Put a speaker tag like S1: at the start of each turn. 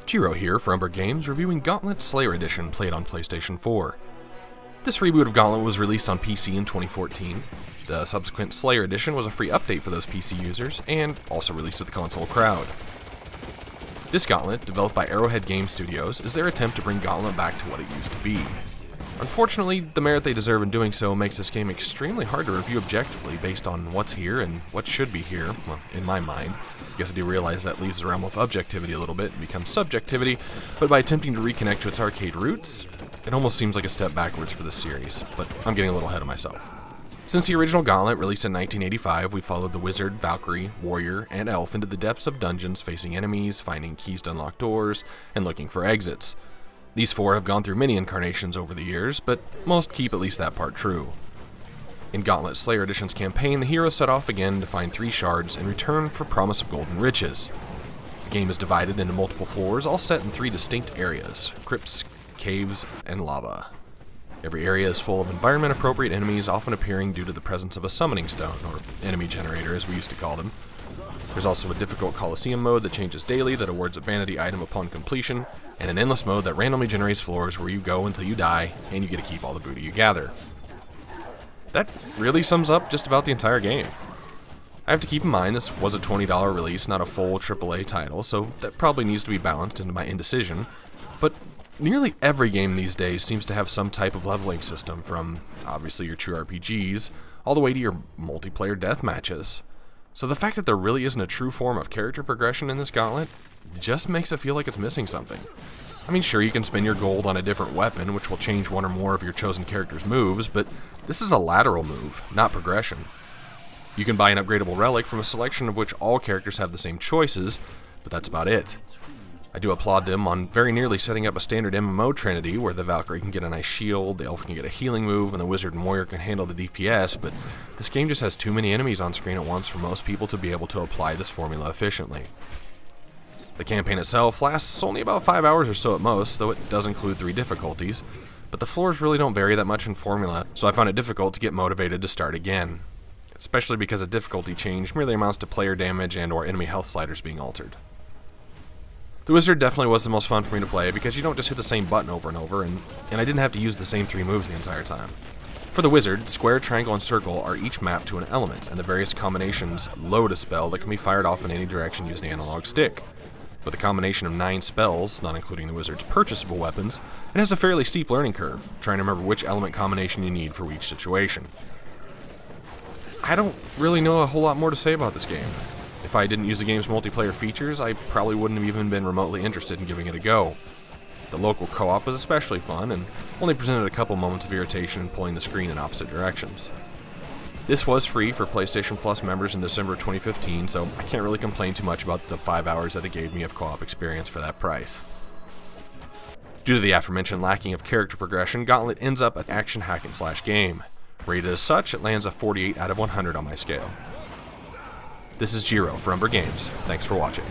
S1: Jiro here for Umbra Games, reviewing Gauntlet Slayer Edition played on PlayStation 4. This reboot of Gauntlet was released on PC in 2014. The subsequent Slayer Edition was a free update for those PC users, and also released to the console crowd. This Gauntlet, developed by Arrowhead Game Studios, is their attempt to bring Gauntlet back to what it used to be. Unfortunately, the merit they deserve in doing so makes this game extremely hard to review objectively based on what's here and what should be here, well, in my mind. I guess I do realize that leaves the realm of objectivity a little bit and becomes subjectivity, but by attempting to reconnect to its arcade roots, it almost seems like a step backwards for this series, but I'm getting a little ahead of myself. Since the original Gauntlet, released in 1985, we followed the wizard, Valkyrie, warrior, and elf into the depths of dungeons, facing enemies, finding keys to unlock doors, and looking for exits. These four have gone through many incarnations over the years, but most keep at least that part true. In Gauntlet Slayer Edition's campaign, the heroes set off again to find 3 shards in return for promise of golden riches. The game is divided into multiple floors, all set in 3 distinct areas: crypts, caves, and lava. Every area is full of environment-appropriate enemies, often appearing due to the presence of a summoning stone, or enemy generator as we used to call them. There's also a difficult Coliseum mode that changes daily that awards a vanity item upon completion, and an endless mode that randomly generates floors where you go until you die, and you get to keep all the booty you gather. That really sums up just about the entire game. I have to keep in mind this was a $20 release, not a full AAA title, so that probably needs to be balanced into my indecision, but nearly every game these days seems to have some type of leveling system, from obviously your true RPGs, all the way to your multiplayer death matches. So the fact that there really isn't a true form of character progression in this Gauntlet just makes it feel like it's missing something. I mean, sure, you can spend your gold on a different weapon, which will change one or more of your chosen character's moves, but this is a lateral move, not progression. You can buy an upgradeable relic from a selection of which all characters have the same choices, but that's about it. I do applaud them on very nearly setting up a standard MMO trinity where the Valkyrie can get a nice shield, the elf can get a healing move, and the wizard and warrior can handle the DPS, but this game just has too many enemies on screen at once for most people to be able to apply this formula efficiently. The campaign itself lasts only about 5 hours or so at most, though it does include 3 difficulties, but the floors really don't vary that much in formula, so I found it difficult to get motivated to start again, especially because a difficulty change merely amounts to player damage and or enemy health sliders being altered. The wizard definitely was the most fun for me to play because you don't just hit the same button over and over, and I didn't have to use the same 3 moves the entire time. For the wizard, square, triangle, and circle are each mapped to an element, and the various combinations load a spell that can be fired off in any direction using the analog stick. With a combination of 9 spells, not including the wizard's purchasable weapons, it has a fairly steep learning curve, trying to remember which element combination you need for each situation. I don't really know a whole lot more to say about this game. If I didn't use the game's multiplayer features, I probably wouldn't have even been remotely interested in giving it a go. The local co-op was especially fun, and only presented a couple moments of irritation in pulling the screen in opposite directions. This was free for PlayStation Plus members in December 2015, so I can't really complain too much about the 5 hours that it gave me of co-op experience for that price. Due to the aforementioned lacking of character progression, Gauntlet ends up an action hack-and-slash game. Rated as such, it lands a 48 out of 100 on my scale. This is Jiro for Umbra Games. Thanks for watching.